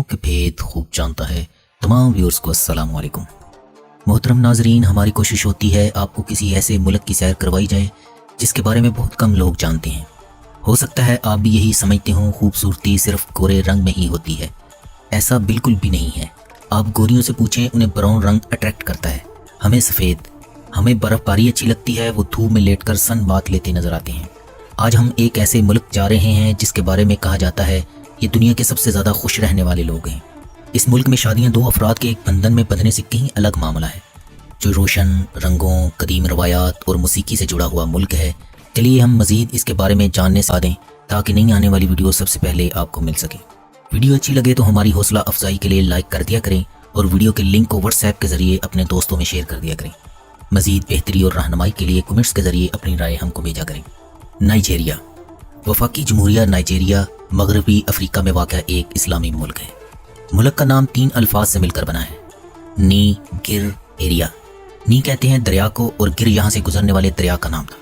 दुनियाओं के भेद खूब जानता है। तमाम व्यूअर्स को अस्सलाम वालेकुम। मोहतरम नाजरीन, हमारी कोशिश होती है आपको किसी ऐसे मुल्क की सैर करवाई जाए जिसके बारे में बहुत कम लोग जानते हैं। हो सकता है आप भी यही समझते हों खूबसूरती सिर्फ गोरे रंग में ही होती है। ऐसा बिल्कुल भी नहीं है। आप गोरियों से पूछें, उन्हें ब्राउन रंग अट्रैक्ट करता है, हमें सफ़ेद। हमें बर्फ़बारी अच्छी लगती है, वो धूप में लेटकर सन बात लेते नज़र आते हैं। आज हम एक ऐसे मुल्क जा रहे हैं जिसके बारे में कहा जाता है ये दुनिया के सबसे ज़्यादा खुश रहने वाले लोग हैं। इस मुल्क में शादियां दो अफराद के एक बंधन में बंधने से कहीं अलग मामला है, जो रोशन रंगों, कदीम रवायात और मौसीकी से जुड़ा हुआ मुल्क है। चलिए हम मज़ीद इसके बारे में जानने से दें ताकि नई आने वाली वीडियो सबसे पहले आपको मिल सके। वीडियो अच्छी लगे तो हमारी हौसला अफजाई के लिए लाइक कर दिया करें और वीडियो के लिंक को व्हाट्सएप के ज़रिए अपने दोस्तों में शेयर कर दिया करें। मज़ीद बेहतरी और रहनुमाई के लिए कमेंट्स के ज़रिए अपनी राय हमको भेजा करें। नाइजीरिया। वफाकी जमहूरिया नाइजीरिया मगरबी अफ्रीका में वाक़ एक इस्लामी मुल्क है। मुल्क का नाम 3 अल्फाज से मिलकर बना है, नी गिर एरिया। नी कहते हैं दरिया को और गिर यहाँ से गुजरने वाले दरिया का नाम था।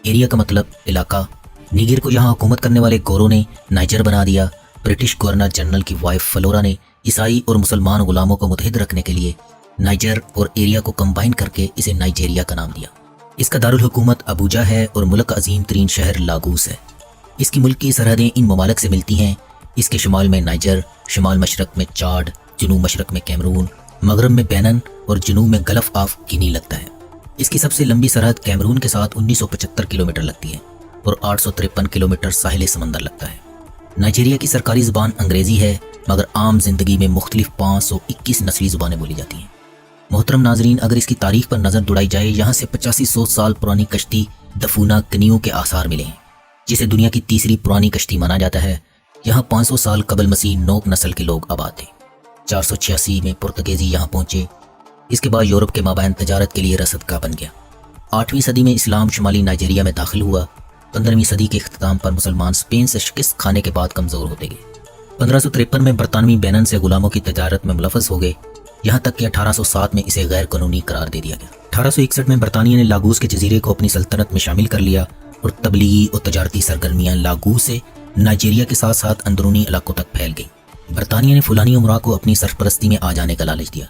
एरिया का मतलब इलाका। नीगर को यहाँ हुकूमत करने वाले गोरों ने नाइजर बना दिया। ब्रिटिश गवर्नर जनरल की वाइफ फ्लोरा ने ईसाई और मुसलमान गुलामों को मुतहिद रखने के लिए नाइजर और एरिया को कंबाइन करके इसे नाइजीरिया का नाम दिया। इसका दारुल हुकूमत अबूजा है और मुल्क का अजीम तरीन शहर लागोस है। इसकी मुल्क की सरहदें इन ममालिक से मिलती हैं। इसके शुमाल में नाइजर, शुमाल मशरक में चाड, जनूब मशरक में कैमरून, मगरब में बैनन और जनूब में गल्फ ऑफ गिनी लगता है। इसकी सबसे लंबी सरहद कैमरून के साथ 1975 किलोमीटर लगती है और 853 किलोमीटर साहिल समंदर लगता है। नाइजीरिया की सरकारी ज़ुबान अंग्रेज़ी है, मगर आम जिंदगी में मुख्तलिफ 521 नस्ली ज़ुबानें बोली जाती हैं। मोहतरम नाजरीन, अगर इसकी तारीख पर नज़र दौड़ाई जाए, यहाँ से 8500 साल पुरानी कश्ती दफूना कनियों के आसार मिले हैं, जिसे दुनिया की तीसरी पुरानी कश्ती माना जाता है। यहाँ 500 साल कबल मसीह नोक नस्ल के लोग आबाद थे। 486 में पुर्तगीज़ी यहाँ पहुँचे। इसके बाद यूरोप के माबैन तजारत के लिए रसदगाह बन गया। 8वीं सदी में इस्लाम शुमाली नाइजीरिया में दाखिल हुआ। 15वीं सदी के इख्तिताम पर मुसलमान स्पेन से शिकस्त खाने के बाद कमज़ोर होते गए। 1553 में बरतानवी बैनन से गुलामों की तजारत में मुलव्वस हो गए, यहाँ तक कि 1807 में इसे गैर कानूनी करार दे दिया गया। 1861 में बरतानिया ने लागूस के जजीरे को अपनी सल्तनत में शामिल कर लिया और तबलीगी और तजारती सरगर्मियाँ लागूस से नाइजीरिया के साथ साथ अंदरूनी इलाकों तक फैल गई। बरतानिया ने फुलानी उमरा को अपनी सरपरस्ती में आ जाने का लालच दिया,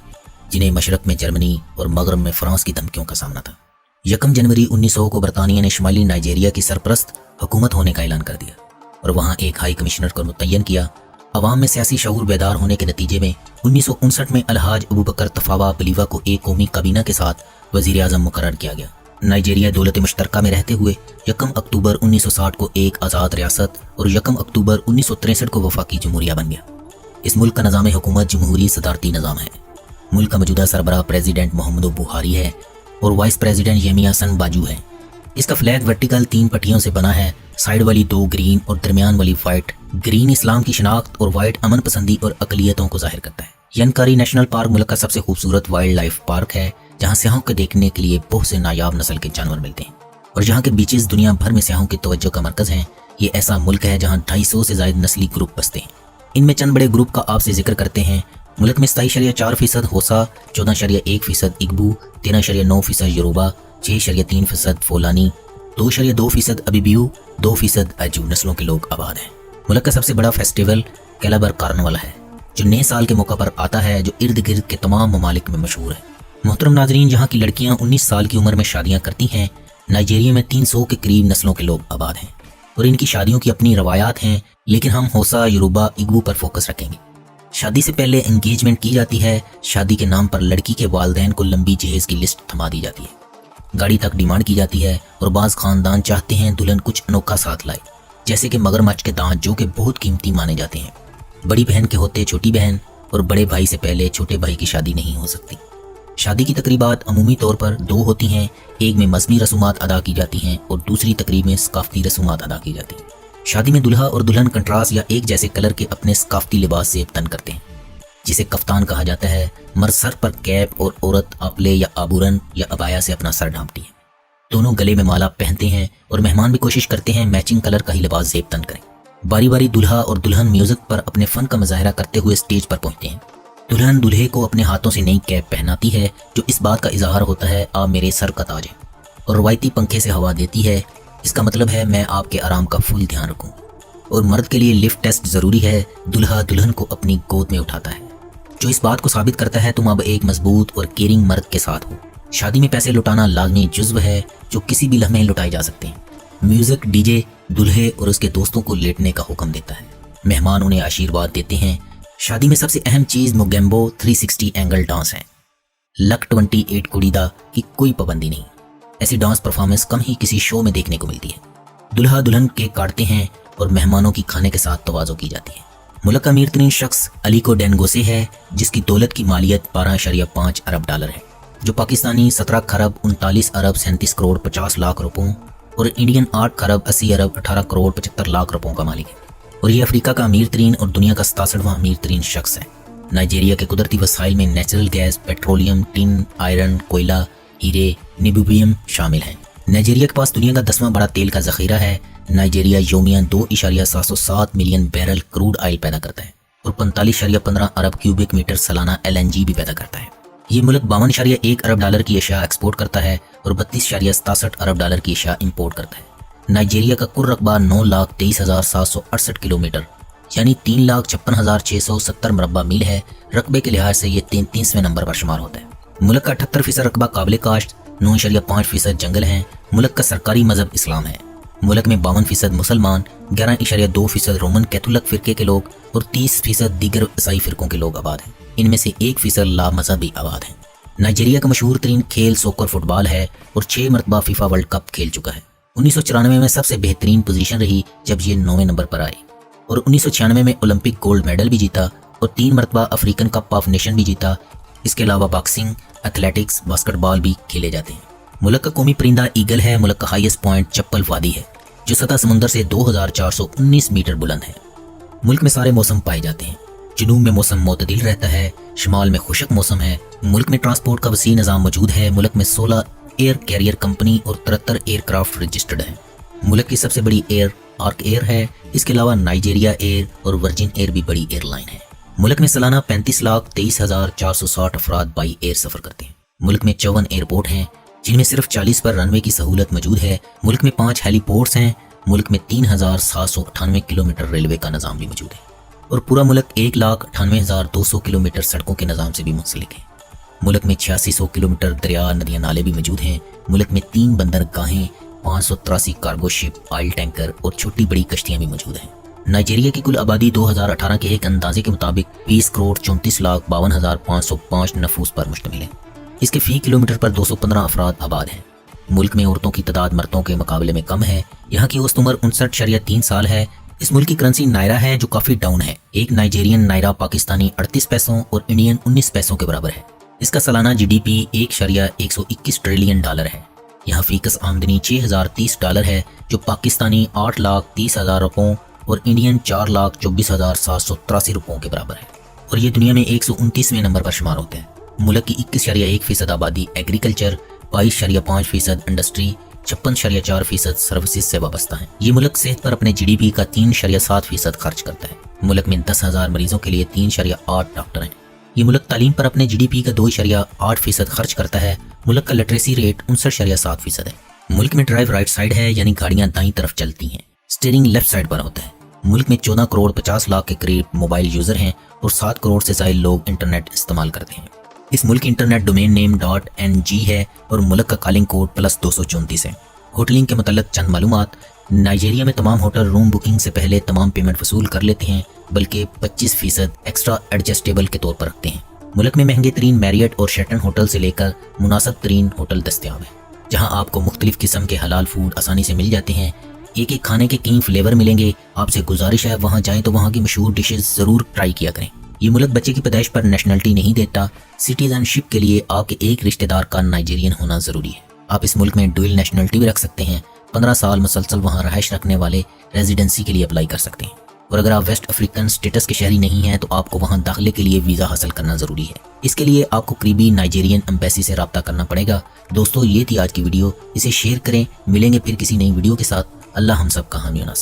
जिन्हें मशरक में जर्मनी और मगरब में फ्रांस की धमकियों का सामना था। 1 जनवरी 1900 को बरतानिया ने शुमाली नाइजीरिया की सरपरस्त हुकूमत होने का ऐलान कर दिया और वहाँ एक हाई कमिश्नर को मुतय्यन किया। अवाम में सियासी शऊर बेदार होने के नतीजे में 1959 में अलहाज अबू बकर तफावा बलीवा को एक कौमी काबीना के साथ वज़ीर आज़म मुकर्रर किया गया। नाइजीरिया दौलत मुश्तरका में रहते हुए 1 अक्टूबर 1960 को एक आज़ाद रियासत और 1 अक्टूबर 1963 को वफाकी जमहूरिया बन गया। इस मुल्क का निज़ाम हुकूमत जमहूरी सदारती निज़ाम है। मुल्क का मौजूदा सरबराह प्रेसिडेंट मोहम्मद बुहारी है और वाइस प्रेसिडेंट येमी हसन बाजू है। इसका फ्लैग वर्टिकल 3 पट्टियों से बना है, साइड वाली 2 ग्रीन और दरमियान वाली वाइट। ग्रीन इस्लाम की शनाख्त और वाइट अमन पसंदी और अकलियतों को जाहिर करता है। यनकारी नेशनल पार्क मुल्क का सबसे खूबसूरत वाइल्ड लाइफ पार्क है, जहाँ सियाहों को देखने के लिए बहुत से नायाब नस्ल के जानवर मिलते हैं और जहाँ के बीचेस दुनिया भर में सियाहों की तवज्जो का मरकज़ हैं। ये ऐसा मुल्क है जहाँ 250 से ज़ायद नस्ली ग्रुप बसते हैं। इनमें चंद बड़े ग्रुप का आपसे जिक्र करते हैं। मुल्क में 27.4% होसा, 14.1% इग्बू, 13.9% योरूबा, 6.3% फोलानी, 2.2% अबीबियू, 2% अजू नस्लों के लोग आबाद हैं। मुल्क का सबसे बड़ा फेस्टिवल कैलाबर कार्निवल है, जो नए साल के मौका पर आता है, जो इर्द गिर्द के तमाम ममालिक में मशहूर है। मोहतरम नाजरीन, जहाँ की लड़कियाँ 19 साल की उम्र में शादियाँ करती हैं, नाइजीरिया में 300 के करीब नस्लों के लोग आबाद हैं और इनकी शादियों की अपनी रवायात हैं, लेकिन हम होसा, योरूबा, इग्बू पर फोकस रखेंगे। शादी से पहले एंगेजमेंट की जाती है। शादी के नाम पर लड़की के वालिदैन को लंबी जहेज की लिस्ट थमा दी जाती है। गाड़ी तक डिमांड की जाती है और बाज़ खानदान चाहते हैं दुल्हन कुछ अनोखा साथ लाए, जैसे कि मगरमच्छ के दांत, जो कि बहुत कीमती माने जाते हैं। बड़ी बहन के होते छोटी बहन और बड़े भाई से पहले छोटे भाई की शादी नहीं हो सकती। शादी की तकरीबात अमूमी तौर पर 2 होती हैं। एक में मज़हबी रसूमात अदा की जाती हैं और दूसरी तकरीब में सकाफ़ती रसूमात अदा की जाती हैं। शादी में दुल्हा और दुल्हन कंट्रास्ट या एक जैसे कलर के अपने सकाफ़ती लिबास से तन करते हैं, जिसे कफ्तान कहा जाता है। मर्द सर पर कैप और औरत आपले या आबूरन या अबाया से अपना सर ढांपती है। दोनों गले में माला पहनते हैं और मेहमान भी कोशिश करते हैं मैचिंग कलर का ही लिबास जेब तन करें। बारी बारी दुल्हा और दुल्हन म्यूजिक पर अपने फ़न का मुजाहरा करते हुए स्टेज पर पहुंचते हैं। दुल्हन दूल्हे को अपने हाथों से नई कैप पहनाती है, जो इस बात का इजहार होता है आप मेरे सर का ताज हैं, और रवायती पंखे से हवा देती है। इसका मतलब है मैं आपके आराम का फुल ध्यान रखूं। اور مرد کے لیے لفٹ ٹیسٹ ضروری ہے، دلہا دلہن کو اپنی گود میں اٹھاتا ہے، جو اس بات کو ثابت کرتا ہے تم اب ایک مضبوط اور کیئرنگ مرد کے ساتھ ہو۔ شادی میں پیسے لٹانا لازمی جزو ہے جو کسی بھی لمحے لٹائے جا سکتے ہیں۔ میوزک ڈی جے دلہے اور اس کے دوستوں کو لیٹنے کا حکم دیتا ہے، مہمان انہیں آشیرواد دیتے ہیں۔ شادی میں سب سے اہم چیز موگیمبو 360 اینگل ڈانس ہے۔ لک 28 کڑی دا کی کوئی پابندی نہیں، ایسی ڈانس پرفارمنس کم ہی کسی شو میں دیکھنے کو ملتی ہے۔ دلہا دلہن کیک کاٹتے ہیں اور مہمانوں کی کھانے کے ساتھ تواضع کی جاتی ہے۔ ملک کا امیر ترین شخص علیکو ڈینگوسے ہے، جس کی دولت کی مالیت 12.5 ارب ڈالر ہے، جو پاکستانی 17 خرب 39 ارب 37 کروڑ 50 لاکھ روپوں اور انڈین 8 خرب 80 ارب 18 کروڑ 75 لاکھ روپوں کا مالک ہے، اور یہ افریقہ کا امیر ترین اور دنیا کا 67واں امیر ترین شخص ہے۔ نائجیریا کے قدرتی وسائل میں natural gas, petroleum, tin, iron, کوئلہ، ہیرے، نیبوبیم شامل ہیں۔ نائجیریا کے پاس دنیا کا 10واں بڑا تیل کا ذخیرہ ہے۔ نائجیریا یومیہ 2.707 ملین بیرل کروڈ آئل پیدا کرتا ہے اور 45.15 ارب کیوبک میٹر سالانہ LNG بھی پیدا کرتا ہے۔ یہ ملک 52.1 ارب ڈالر کی اشیاء ایکسپورٹ کرتا ہے اور 32.67 ارب ڈالر کی اشیاء امپورٹ کرتا ہے۔ نائجیریا کا کل رقبہ 9,23,768 کلومیٹر یعنی 3,56,670 مربع میل ہے۔ رقبے کے لحاظ سے یہ 33ویں نمبر پر شمار ہوتا ہے۔ ملک کا 78% رقبہ قابل کاشت، 9.5% جنگل ہیں۔ ملک کا سرکاری مذہب اسلام ہے۔ ملک میں 52% مسلمان، 11.2% رومن کیتھولک فرقے کے لوگ اور 30% دیگر عیسائی فرقوں کے لوگ آباد ہیں۔ ان میں سے 1% لا مذہبی آباد ہیں۔ نائجیریا کا مشہور ترین کھیل سوکر فٹ بال ہے اور 6 مرتبہ فیفا ورلڈ کپ کھیل چکا ہے۔ 1994 میں سب سے بہترین پوزیشن رہی جب یہ 9ویں نمبر پر آئی، اور 1996 میں اولمپک گولڈ میڈل بھی جیتا اور 3 مرتبہ افریقن کپ آف نیشن بھی جیتا۔ اس کے علاوہ باکسنگ، ایتھلیٹکس، باسکٹ بال بھی کھیلے جاتے ہیں۔ ملک کا قومی پرندہ ایگل ہے۔ ملک کا ہائیسٹ پوائنٹ چپل وادی ہے، جو سطح سمندر سے 2419 میٹر بلند ہے۔ ملک میں سارے موسم پائے جاتے ہیں۔ جنوب میں موسم معتدل رہتا ہے، شمال میں خشک موسم ہے۔ ملک میں ٹرانسپورٹ کا وسیع نظام موجود ہے۔ ملک میں 16 ایئر کیریئر کمپنی اور 73 ایئر کرافٹ رجسٹرڈ ہیں۔ ملک کی سب سے بڑی ایئر آرک ایئر ہے۔ اس کے علاوہ نائجیریا ایئر اور ورجن ایئر بھی بڑی ایئر لائن ہے۔ ملک میں سالانہ 35,23,460 افراد بائی ایئر سفر کرتے ہیں۔ ملک میں 54 ایئرپورٹ ہیں، جن میں صرف 40 پر رن وے کی سہولت موجود ہے۔ ملک میں 5 ہیلی پورٹس ہیں۔ ملک میں 3,798 کلومیٹر ریلوے کا نظام بھی موجود ہے، اور پورا ملک 1,98,200 کلومیٹر سڑکوں کے نظام سے بھی منسلک ہے۔ ملک میں 8600 کلومیٹر دریا، ندیاں، نالے بھی موجود ہیں۔ ملک میں 3 بندرگاہیں، 583 کارگو شپ، آئل ٹینکر اور چھوٹی بڑی کشتیاں بھی موجود ہیں۔ نائجیریا کی کل آبادی 2018 کے ایک اندازے کے مطابق 20 کروڑ 34,52,505 نفوس پر مشتمل ہے۔ اس کے فی کلومیٹر پر 215 افراد آباد ہیں۔ ملک میں عورتوں کی تعداد مردوں کے مقابلے میں کم ہے۔ یہاں کی اوسط عمر 59.3 سال ہے۔ اس ملک کی کرنسی نائرہ ہے، جو کافی ڈاؤن ہے۔ ایک نائجیرین نائرہ پاکستانی 38 پیسوں اور انڈین 19 پیسوں کے برابر ہے۔ اس کا سالانہ GDP 1.121 ٹریلین ڈالر ہے۔ یہاں فی کس آمدنی 6,030 ڈالر ہے، جو پاکستانی 8,30,000 روپوں اور انڈین 4,24,783 روپوں کے برابر ہے، اور یہ دنیا میں 129ویں نمبر پر شمار ہوتے ہیں۔ ملک کی 21.1% آبادی ایگریکلچر، 22.5% انڈسٹری، 56.4% سروسز سے وابستہ ہیں۔ یہ ملک صحت پر اپنے GDP کا 3.7% خرچ کرتا ہے۔ ملک میں 10,000 مریضوں کے لیے 3.8 ڈاکٹر ہیں۔ یہ ملک تعلیم پر اپنے GDP کا 2.8% خرچ کرتا ہے۔ ملک کا لٹریسی ریٹ 59.7% ہے۔ ملک میں ڈرائیو رائٹ سائڈ ہے، یعنی گاڑیاں دائیں طرف چلتی ہیں، اسٹیئرنگ لیفٹ سائڈ پر ہوتا ہے۔ ملک میں 14 کروڑ 50 لاکھ کے قریب موبائل یوزر ہیں اور 7 کروڑ سے زائد لوگ انٹرنیٹ استعمال کرتے ہیں۔ اس ملک کی انٹرنیٹ ڈومین نیم .ng ہے اور ملک کا کالنگ کوڈ +234 ہے۔ ہوٹلنگ کے متعلق چند معلومات۔ نائجیریا میں تمام ہوٹل روم بکنگ سے پہلے تمام پیمنٹ وصول کر لیتے ہیں، بلکہ 25% ایکسٹرا ایڈجسٹیبل کے طور پر رکھتے ہیں۔ ملک میں مہنگے ترین میریٹ اور شیٹن ہوٹل سے لے کر مناسب ترین ہوٹل دستیاب ہیں، جہاں آپ کو مختلف قسم کے حلال فوڈ آسانی سے مل جاتے ہیں۔ ایک ایک کھانے کے کئی فلیور ملیں گے۔ آپ سے گزارش ہے وہاں جائیں تو وہاں کی مشہور ڈشز ضرور ٹرائی کیا کریں۔ یہ ملک بچے کی پیدائش پر نیشنلٹی نہیں دیتا۔ سٹیزن شپ کے لیے آپ کے ایک رشتہ دار کا نائجیرین ہونا ضروری ہے۔ آپ اس ملک میں ڈوئل نیشنلٹی بھی رکھ سکتے ہیں۔ 15 سال مسلسل وہاں رہائش رکھنے والے ریزیڈنسی کے لیے اپلائی کر سکتے ہیں، اور اگر آپ ویسٹ افریقن سٹیٹس کے شہری نہیں ہیں تو آپ کو وہاں داخلے کے لیے ویزا حاصل کرنا ضروری ہے۔ اس کے لیے آپ کو قریبی نائجیرین ایمبیسی سے رابطہ کرنا پڑے گا۔ دوستو، یہ تھی آج کی ویڈیو، اسے شیئر کریں۔ ملیں گے پھر کسی نئی ویڈیو کے ساتھ۔ اللہ ہم سب کا حامی و ناصر۔